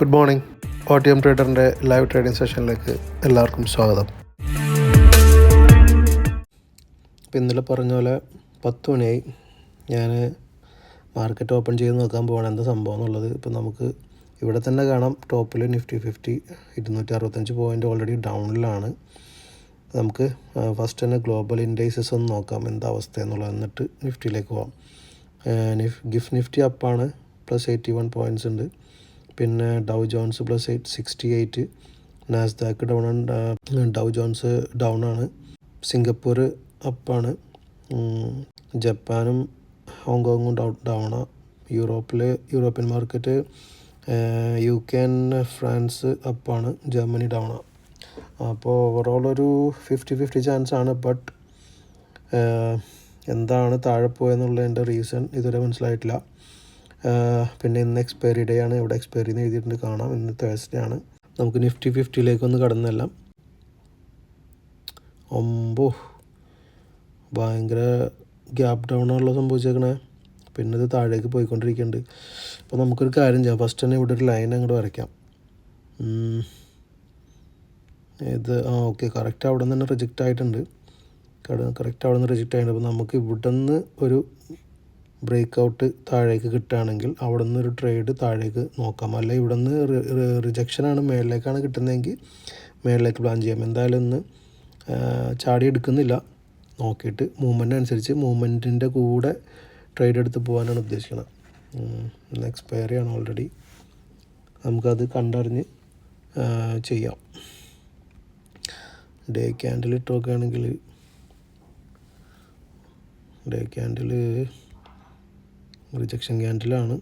Good morning. OTM ട്രേഡറിൻ്റെ live trading സെഷനിലേക്ക് എല്ലാവർക്കും സ്വാഗതം. ഇപ്പം ഇന്നലെ പറഞ്ഞ പോലെ 10 മണിയായി. ഞാൻ മാർക്കറ്റ് ഓപ്പൺ ചെയ്ത് നോക്കാൻ പോകണം എന്താ സംഭവം എന്നുള്ളത്. ഇപ്പം നമുക്ക് ഇവിടെ തന്നെ കാണാം, ടോപ്പിൽ നിഫ്റ്റി 50 265 പോയിൻ്റ് ഓൾറെഡി ഡൗണിലാണ്. നമുക്ക് ഫസ്റ്റ് തന്നെ ഗ്ലോബൽ ഇൻഡൈസസ് ഒന്ന് നോക്കാം എന്താ അവസ്ഥ എന്നുള്ളത്, എന്നിട്ട് നിഫ്റ്റിയിലേക്ക് പോകാം. ഗിഫ്റ്റ് നിഫ്റ്റി അപ്പാണ്, +81 പോയിൻറ്റ്സ് ഉണ്ട്. പിന്നെ ഡൗ ജോൺസ് +68, നാസ്ഡാക്ക് ഡൗൺ ആണ്, ഡൗ ജോൺസ് ഡൗൺ ആണ്. സിംഗപ്പൂർ അപ്പാണ്, ജപ്പാനും ഹോങ്കോങ്ങും ഡൗണാണ്. യൂറോപ്യൻ മാർക്കറ്റ് UK ഫ്രാൻസ് അപ്പാണ്, ജർമ്മനി ഡൗണാണ്. അപ്പോൾ ഓവറോൾ ഒരു 50-50 ചാൻസ് ആണ്. ബട്ട് എന്താണ് താഴെ പോയെന്നുള്ളതിൻ്റെ റീസൺ ഇതുവരെ മനസ്സിലായിട്ടില്ല. പിന്നെ ഇന്ന് എക്സ്പയറി ഡേ ആണ്, ഇവിടെ എക്സ്പയറി എന്ന് എഴുതിയിട്ടുണ്ട് കാണാം. ഇന്ന് തേഴ്സ്ഡേ ആണ്. നമുക്ക് നിഫ്റ്റി 50-ലേക്കൊന്ന് കടന്നെല്ലാം. ഭയങ്കര ഗ്യാപ്പ് ഡൗൺ ആണല്ലോ സംഭവിച്ചേക്കണേ. പിന്നെ ഇത് താഴേക്ക് പോയിക്കൊണ്ടിരിക്കുന്നുണ്ട്. അപ്പോൾ നമുക്കൊരു കാര്യം ചെയ്യാം, ഫസ്റ്റ് തന്നെ ഇവിടെ ഒരു ലൈൻ അങ്ങോട്ട് വരയ്ക്കാം. ഇത് ഓക്കെ, കറക്റ്റ് അവിടെ നിന്ന് തന്നെ റിജക്റ്റ് ആയിട്ടുണ്ട്. അപ്പോൾ നമുക്ക് ഇവിടെ നിന്ന് ഒരു ബ്രേക്ക് ഔട്ട് താഴേക്ക് കിട്ടുകയാണെങ്കിൽ അവിടെ നിന്ന് ഒരു ട്രേഡ് താഴേക്ക് നോക്കാം. അല്ല ഇവിടെ നിന്ന് റിജക്ഷനാണ്, മേളിലേക്കാണ് കിട്ടുന്നതെങ്കിൽ മേളിലേക്ക് പ്ലാൻ ചെയ്യാം. എന്തായാലും ഇന്ന് ചാടി എടുക്കുന്നില്ല, നോക്കിയിട്ട് മൂവ്മെൻ്റ് അനുസരിച്ച് മൂവ്മെൻറ്റിൻ്റെ കൂടെ ട്രേഡ് എടുത്ത് പോകാനാണ് ഉദ്ദേശിക്കുന്നത്. ഇന്ന് എക്സ്പയറി ആണ് ഓൾറെഡി, നമുക്കത് കണ്ടറിഞ്ഞ് ചെയ്യാം. ഡേ ക്യാൻഡിൽ ഇട്ട് നോക്കുകയാണെങ്കിൽ ഡേ ക്യാൻഡിൽ റിജക്ഷൻ ക്യാൻഡിലാണ്.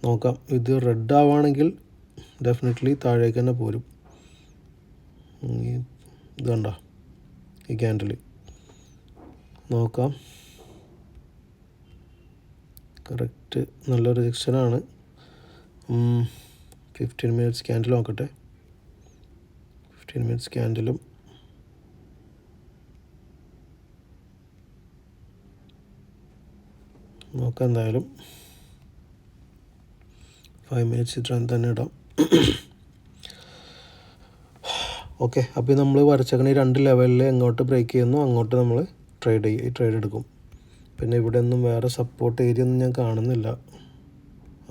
നോക്കാം, ഇത് റെഡ് ആവുകയാണെങ്കിൽ ഡെഫിനറ്റ്ലി താഴേക്ക് തന്നെ പോരും. ഇത് കണ്ടോ ഈ ക്യാൻഡിൽ, നോക്കാം. കറക്റ്റ് നല്ല റിജക്ഷനാണ്. 15 മിനിറ്റ്സ് ക്യാൻഡിൽ നോക്കട്ടെ. 15 മിനിറ്റ്സ് ക്യാൻഡിലും നോക്കാം. എന്തായാലും 5 മിനിറ്റ്സ് ഇത്ര തന്നെ ഇടാം. ഓക്കെ, അപ്പോൾ നമ്മൾ വരച്ചേക്കണ ഈ 2 ലെവലിൽ എങ്ങോട്ട് ബ്രേക്ക് ചെയ്യുന്നു അങ്ങോട്ട് നമ്മൾ ട്രേഡ് എടുക്കും. പിന്നെ ഇവിടെ ഒന്നും വേറെ സപ്പോർട്ട് ഏരിയ ഒന്നും ഞാൻ കാണുന്നില്ല.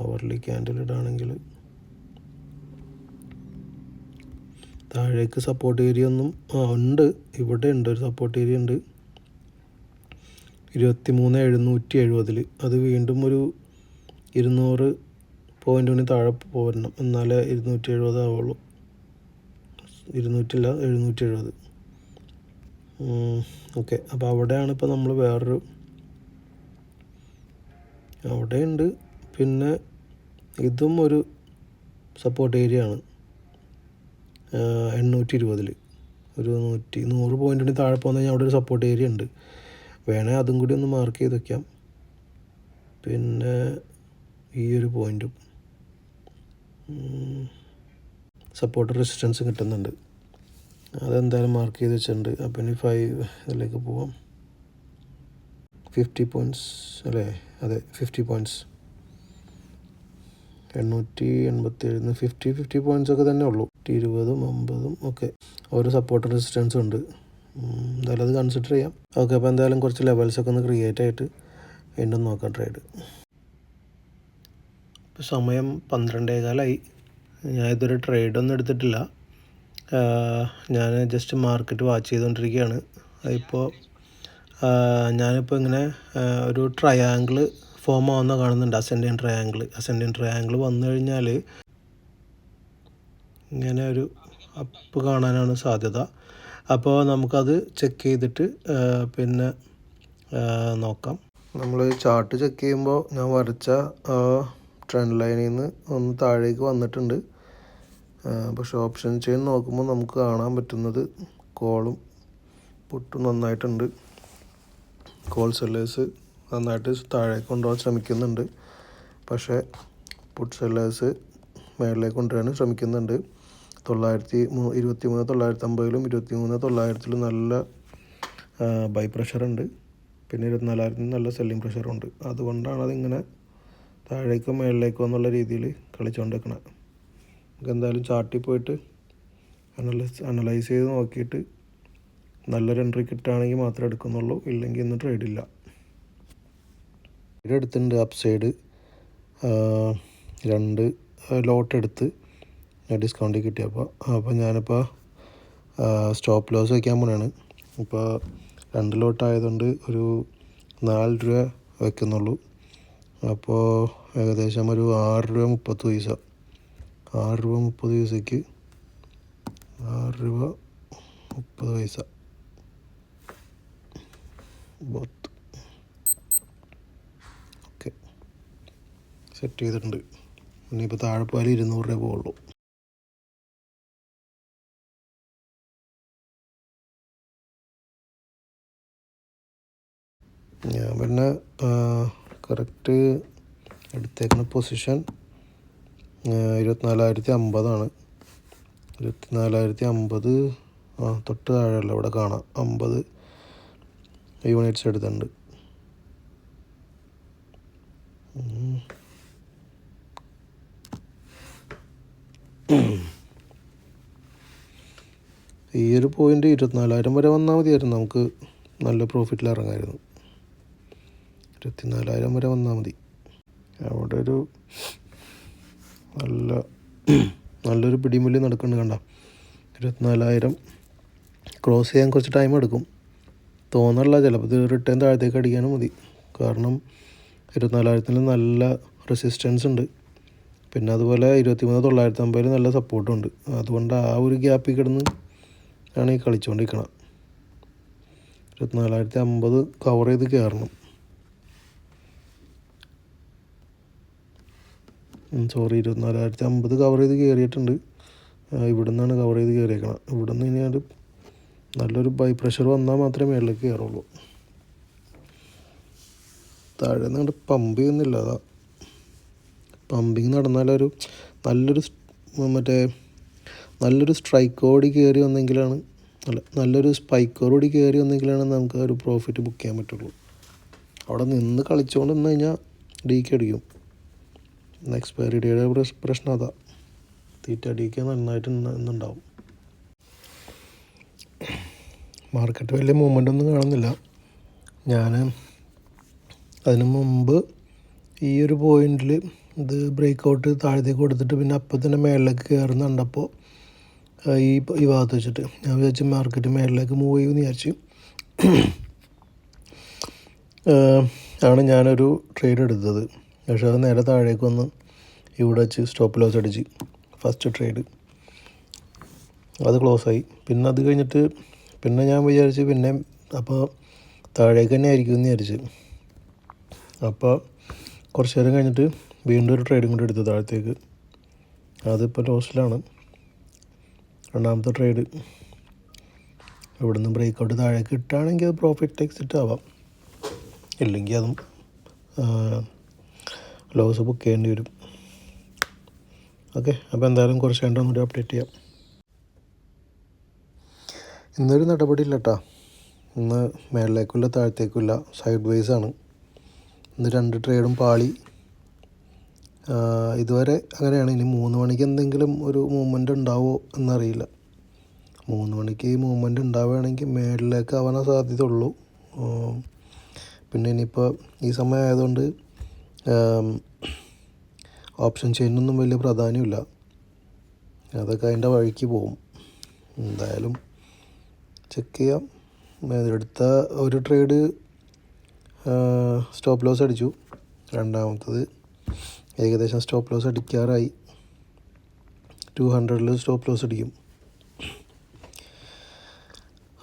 അവർലി ക്യാൻഡിൽ ഇടാണെങ്കിൽ താഴേക്ക് സപ്പോർട്ട് ഏരിയ ഒന്നും ഉണ്ട്. ഇവിടെ ഉണ്ട് ഒരു സപ്പോർട്ട് ഏരിയ ഉണ്ട് 23,770. അത് വീണ്ടും ഒരു 200 പോയിൻ്റ് താഴെ പോരണം, എന്നാലേ 270 ആവുള്ളൂ. 770. ഓക്കെ, അപ്പോൾ അവിടെയാണ് ഇപ്പോൾ നമ്മൾ അവിടെയുണ്ട്. പിന്നെ ഇതും ഒരു സപ്പോർട്ട് ഏരിയ ആണ് 820. ഒരു 100 പോയിൻ്റ് താഴെ പോകുന്ന കഴിഞ്ഞാൽ അവിടെ ഒരു സപ്പോർട്ട് ഏരിയ ഉണ്ട്. വേണേൽ അതും കൂടി ഒന്ന് മാർക്ക് ചെയ്ത് വയ്ക്കാം. പിന്നെ ഈ ഒരു പോയിൻറ്റും സപ്പോർട്ട് റെസിസ്റ്റൻസ് കിട്ടുന്നുണ്ട്, അതെന്തായാലും മാർക്ക് ചെയ്ത് വെച്ചിട്ടുണ്ട്. അപ്പം ഇനി 5 പോവാം. 50 പോയിൻറ്റ്സ് അല്ലേ? അതെ, 50 പോയിൻറ്റ്സ്. 887 50 പോയിൻറ്റ്സ് ഒക്കെ തന്നെ ഉള്ളൂ. 20ഉം 50ഉം ഒക്കെ ഓരോ സപ്പോർട്ട് റെസിസ്റ്റൻസും ഉണ്ട്. എന്തായാലും അത് കൺസിഡർ ചെയ്യാം. ഓക്കെ, അപ്പോൾ എന്തായാലും കുറച്ച് ലെവൽസൊക്കെ ഒന്ന് ക്രിയേറ്റ് ആയിട്ട് വീണ്ടും നോക്കാം ട്രേഡ്. ഇപ്പോൾ സമയം 12:15. ഞാൻ ഇതൊരു ട്രേഡൊന്നും എടുത്തിട്ടില്ല. ഞാൻ ജസ്റ്റ് മാർക്കറ്റ് വാച്ച് ചെയ്തുകൊണ്ടിരിക്കുകയാണ്. അതിപ്പോൾ ഞാനിപ്പോൾ ഇങ്ങനെ ഒരു ട്രയാങ്കിൾ ഫോം ആവുന്ന കാണുന്നുണ്ട്, അസെൻഡിങ് ട്രയാങ്കിൾ വന്നു കഴിഞ്ഞാൽ ഇങ്ങനെ ഒരു അപ്പ് കാണാനാണ് സാധ്യത. അപ്പോൾ നമുക്കത് ചെക്ക് ചെയ്തിട്ട് പിന്നെ നോക്കാം. നമ്മൾ ചാർട്ട് ചെക്ക് ചെയ്യുമ്പോൾ ഞാൻ വരച്ച ട്രെൻഡ് ലൈനിൽ നിന്ന് ഒന്ന് താഴേക്ക് വന്നിട്ടുണ്ട്. പക്ഷേ ഓപ്ഷൻ ചെയിൻ നോക്കുമ്പോൾ നമുക്ക് കാണാൻ പറ്റുന്നത് കോളും പുട്ടും നന്നായിട്ടുണ്ട്. കോൾ സെല്ലേഴ്സ് നന്നായിട്ട് താഴേക്ക് കൊണ്ടുപോകാൻ ശ്രമിക്കുന്നുണ്ട്, പക്ഷേ പുട്ട് സെല്ലേഴ്സ് മേളിലേക്ക് കൊണ്ടുവരാൻ ശ്രമിക്കുന്നുണ്ട്. 23,950ലും 23,900ലും നല്ല ബൈ പ്രഷറുണ്ട്. പിന്നെ 24,000 നല്ല സെല്ലിംഗ് പ്രഷറുണ്ട്. അതുകൊണ്ടാണ് അതിങ്ങനെ താഴേക്കോ മേളിലേക്കോ എന്നുള്ള രീതിയിൽ കളിച്ചുകൊണ്ടിരിക്കുന്നത്. നമുക്ക് എന്തായാലും ചാർട്ടിൽ പോയിട്ട് അനലൈസ് ചെയ്ത് നോക്കിയിട്ട് നല്ലൊരു എൻട്രി കിട്ടുകയാണെങ്കിൽ മാത്രമേ എടുക്കുന്നുള്ളൂ, ഇല്ലെങ്കിൽ ഇന്ന് ട്രേഡ് ഇല്ല. ട്രേഡ് എടുത്തിട്ടുണ്ട് അപ്പ് സൈഡ് 2 ലോട്ട് എടുത്ത് ഡിസ്കൗണ്ടിൽ കിട്ടിയപ്പോൾ ഞാനിപ്പോൾ സ്റ്റോപ്പ് ലോസ് വയ്ക്കാൻ പോണെയാണ്. ഇപ്പോൾ 2 ലോട്ട് ആയതുകൊണ്ട് ഒരു 4 രൂപ വയ്ക്കുന്നുള്ളൂ. അപ്പോൾ ഏകദേശം ഒരു 6 രൂപ 30 പൈസ, 6 രൂപ 30 പൈസയ്ക്ക് 6 രൂപ 30 പൈസ ബോത്ത്. ഓക്കെ, സെറ്റ് ചെയ്തിട്ടുണ്ട്. ഇനിയിപ്പോൾ താഴെ പോയാൽ 200 രൂപ പോകുള്ളൂ. ഞാൻ പിന്നെ കറക്റ്റ് എടുത്തേക്കുന്ന പൊസിഷൻ 24,050 24,050 തൊട്ട് താഴെയല്ല, ഇവിടെ കാണാം 50 യൂണിറ്റ്സ് എടുത്തിട്ടുണ്ട്. ഈ ഒരു പോയിൻ്റ് 24,000 വരെ വന്നാൽ മതിയായിരുന്നു, നമുക്ക് നല്ല പ്രോഫിറ്റിൽ ഇറങ്ങാമായിരുന്നു. 24,000 വരെ വന്നാൽ മതി. അവിടെ ഒരു നല്ലൊരു പിടിമുല്ലി നടക്കുന്നുണ്ട്, കണ്ട. 24,000 ക്രോസ് ചെയ്യാൻ കുറച്ച് ടൈം എടുക്കും തോന്നല്ല, ചിലപ്പോൾ ഇത് റിട്ടേൺ താഴത്തേക്ക് അടിക്കാനും മതി. കാരണം 24,000 നല്ല റെസിസ്റ്റൻസ് ഉണ്ട്, പിന്നെ അതുപോലെ 23,950 നല്ല സപ്പോർട്ടും ഉണ്ട്. അതുകൊണ്ട് ആ ഒരു ഗ്യാപ്പിൽ കിടന്ന് ആണ് ഈ കളിച്ചുകൊണ്ടിരിക്കണം. 24,050 കവർ ചെയ്ത് കയറണം. 24,050 കവർ ചെയ്ത് കയറിയിട്ടുണ്ട്. ഇവിടെ നിന്നാണ് കവർ ചെയ്ത് കയറിയേക്കണം. ഇവിടെ നിന്ന് ഇനി അത് നല്ലൊരു ബൈ പ്രഷർ വന്നാൽ മാത്രമേ മേളിലേക്ക് കയറുള്ളൂ. താഴെ നിന്ന് അങ്ങോട്ട് പമ്പ് ചെയ്യുന്നില്ല. അതാ പമ്പിങ് നടന്നാലൊരു നല്ലൊരു സ്ട്രൈക്കോടി കയറി വന്നെങ്കിലാണ് നല്ലൊരു സ്പൈക്കോടി കയറി വന്നെങ്കിലാണ് നമുക്ക് ഒരു പ്രോഫിറ്റ് ബുക്ക് ചെയ്യാൻ പറ്റുള്ളൂ. അവിടെ നിന്ന് കളിച്ചുകൊണ്ട് നിന്ന് കഴിഞ്ഞാൽ ഡീക്ക് അടിക്കും. എക്സ്പയറി ഡേയുടെ പ്രശ്നം അതാ, തീറ്റ ഡീക്ക് നന്നായിട്ട് ഇന്നുണ്ടാവും. മാർക്കറ്റ് വലിയ മൂവ്മെൻ്റ് ഒന്നും കാണുന്നില്ല. ഞാൻ അതിന് മുമ്പ് ഈ ഒരു പോയിന്റിൽ ഇത് ബ്രേക്ക് ഔട്ട് താഴത്തേക്ക് കൊടുത്തിട്ട് പിന്നെ അപ്പം തന്നെ മേളിലേക്ക് കയറുന്ന കണ്ടപ്പോൾ ഈ ഭാഗത്ത് വെച്ചിട്ട് ഞാൻ വിചാരിച്ചു മാർക്കറ്റ് മേളിലേക്ക് മൂവ് ചെയ്യുമെന്ന് വിചാരിച്ചു ആണ് ഞാനൊരു ട്രേഡ് എടുത്തത്. പക്ഷേ അത് നേരെ താഴേക്ക് വന്ന് ഇവിടെ വെച്ച് സ്റ്റോപ്പ് ലോസ് അടിച്ച് ഫസ്റ്റ് ട്രേഡ് അത് ക്ലോസായി. പിന്നെ അത് കഴിഞ്ഞിട്ട് പിന്നെ ഞാൻ വിചാരിച്ച് പിന്നെ അപ്പോൾ താഴേക്ക് തന്നെ ആയിരിക്കും എന്ന് വിചാരിച്ച്. അപ്പോൾ കുറച്ച് നേരം കഴിഞ്ഞിട്ട് വീണ്ടും ഒരു ട്രേഡും കൂടി എടുത്തു താഴത്തേക്ക്. അതിപ്പോൾ ലോസിലാണ്. രണ്ടാമത്തെ ട്രേഡ് ഇവിടുന്ന് ബ്രേക്ക് ഔട്ട് താഴേക്ക് കിട്ടുകയാണെങ്കിൽ അത് പ്രോഫിറ്റ് എക്സിറ്റ് ആവാം, ഇല്ലെങ്കിൽ അതും ലോസ് ബുക്ക് ചെയ്യേണ്ടി വരും. ഓക്കെ, അപ്പോൾ എന്തായാലും കുറച്ച് കഴിഞ്ഞിട്ട് ഒന്നുകൂടി അപ്ഡേറ്റ് ചെയ്യാം. ഇന്നൊരു നടപടി ഇല്ല കേട്ടോ. ഇന്ന് മേളിലേക്കില്ല താഴത്തേക്കില്ല, സൈഡ് വൈസ് ആണ്. ഇന്ന് 2 ട്രേഡും പാളി. ഇതുവരെ അങ്ങനെയാണ്. ഇനി 3 മണിക്ക് എന്തെങ്കിലും ഒരു മൂവ്മെൻറ്റ് ഉണ്ടാവുമോ എന്നറിയില്ല. 3 മണിക്ക് മൂവ്മെൻറ്റ് ഉണ്ടാവുകയാണെങ്കിൽ മേളിലേക്ക് ആവാനേ സാധ്യത ഉള്ളൂ. പിന്നെ ഇനിയിപ്പോൾ ഈ സമയം ആയതുകൊണ്ട് ഓപ്ഷൻ ചെയിനൊന്നും വലിയ പ്രാധാന്യമില്ല, അതൊക്കെ അതിൻ്റെ വഴിക്ക് പോകും. എന്തായാലും ചെക്ക് ചെയ്യാം. എടുത്ത ഒരു ട്രേഡ് സ്റ്റോപ്പ് ലോസ് അടിച്ചു, രണ്ടാമത്തത് ഏകദേശം സ്റ്റോപ്പ് ലോസ് അടിക്കാറായി. 200 സ്റ്റോപ്പ് ലോസ് അടിക്കും.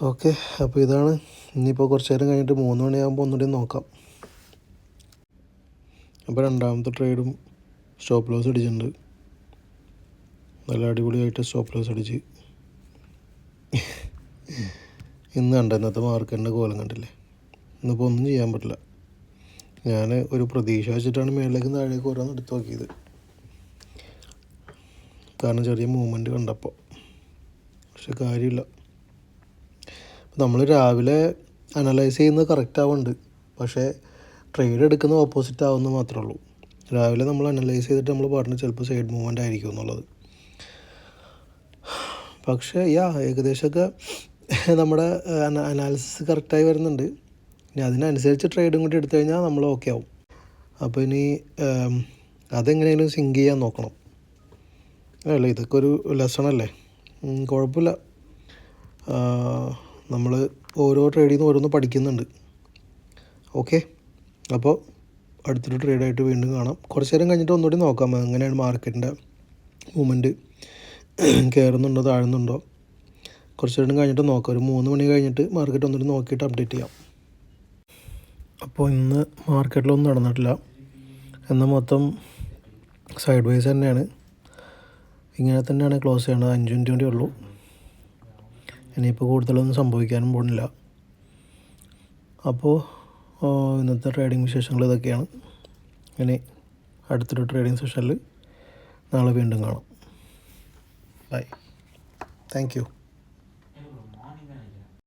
ഓക്കെ, അപ്പോൾ ഇതാണ്. ഇനിയിപ്പോൾ കുറച്ച് നേരം കഴിഞ്ഞിട്ട് 3 മണിയാകുമ്പോൾ ഒന്നുകൂടി നോക്കാം. അപ്പോൾ രണ്ടാമത്തെ ട്രേഡും സ്റ്റോപ്പ് ലോസ് അടിച്ചിട്ടുണ്ട്. നല്ല അടിപൊളിയായിട്ട് സ്റ്റോപ്പ് ലോസ് അടിച്ച്. ഇന്ന് കണ്ട ഇന്നത്തെ മാർക്കറ്റിൻ്റെ കോലം കണ്ടില്ലേ. ഇന്നിപ്പോൾ ഒന്നും ചെയ്യാൻ പറ്റില്ല. ഞാൻ ഒരു പ്രതീക്ഷ വെച്ചിട്ടാണ് മേളിലേക്ക് താഴേക്ക് ഓരോന്ന് എടുത്ത് നോക്കിയത്, കാരണം ചെറിയ മൂവ്മെൻറ്റ് കണ്ടപ്പോൾ. പക്ഷെ കാര്യമില്ല. നമ്മൾ രാവിലെ അനലൈസ് ചെയ്യുന്നത് കറക്റ്റ് ആവുന്നുണ്ട്, പക്ഷേ ട്രേഡ് എടുക്കുന്ന ഓപ്പോസിറ്റ് ആവുമെന്ന് മാത്രമേ ഉള്ളൂ. രാവിലെ നമ്മൾ അനലൈസ് ചെയ്തിട്ട് നമ്മൾ പറഞ്ഞ് ചിലപ്പോൾ സൈഡ് മൂവ്മെൻ്റ് ആയിരിക്കും എന്നുള്ളത്. പക്ഷേ ഏകദേശമൊക്കെ നമ്മുടെ അനാലിസിസ് കറക്റ്റായി വരുന്നുണ്ട്. ഇനി അതിനനുസരിച്ച് ട്രേഡും കൂടി എടുത്തു കഴിഞ്ഞാൽ നമ്മൾ ഓക്കെ ആവും. അപ്പോൾ ഇനി അതെങ്ങനെയെങ്കിലും സിങ്ക് ചെയ്യാൻ നോക്കണം. അല്ല, ഇതൊക്കെ ഒരു ലെസണല്ലേ, കുഴപ്പമില്ല. നമ്മൾ ഓരോ ട്രേഡിൽ നിന്ന് ഓരോന്ന് പഠിക്കുന്നുണ്ട്. ഓക്കെ, അപ്പോൾ അടുത്തൊരു ട്രേഡായിട്ട് വീണ്ടും കാണാം. കുറച്ച് നേരം കഴിഞ്ഞിട്ട് ഒന്നുകൂടി നോക്കാം എങ്ങനെയാണ് മാർക്കറ്റിൻ്റെ മൂവ്മെൻറ്റ്, കയറുന്നുണ്ടോ താഴുന്നുണ്ടോ. കുറച്ച് നേരം കഴിഞ്ഞിട്ട് നോക്കാം. ഒരു 3 മണി കഴിഞ്ഞിട്ട് മാർക്കറ്റ് ഒന്നുകൂടി നോക്കിയിട്ട് അപ്ഡേറ്റ് ചെയ്യാം. അപ്പോൾ ഇന്ന് മാർക്കറ്റിലൊന്നും നടന്നിട്ടില്ല. എന്നാൽ മൊത്തം സൈഡ് വൈസ് തന്നെയാണ്. ഇങ്ങനെ തന്നെയാണ് ക്ലോസ് ചെയ്യണത്. 5 മിനിറ്റ് കൂടി ഉള്ളൂ. ഇനിയിപ്പോൾ കൂടുതലൊന്നും സംഭവിക്കാനും പോകുന്നില്ല. അപ്പോൾ ഇന്നത്തെ ട്രേഡിംഗ് വിശേഷങ്ങൾ ഇതൊക്കെയാണ്. ഇനി അടുത്തൊരു ട്രേഡിംഗ് സെഷനിൽ നാളെ വീണ്ടും കാണാം. ബൈ. Thank you.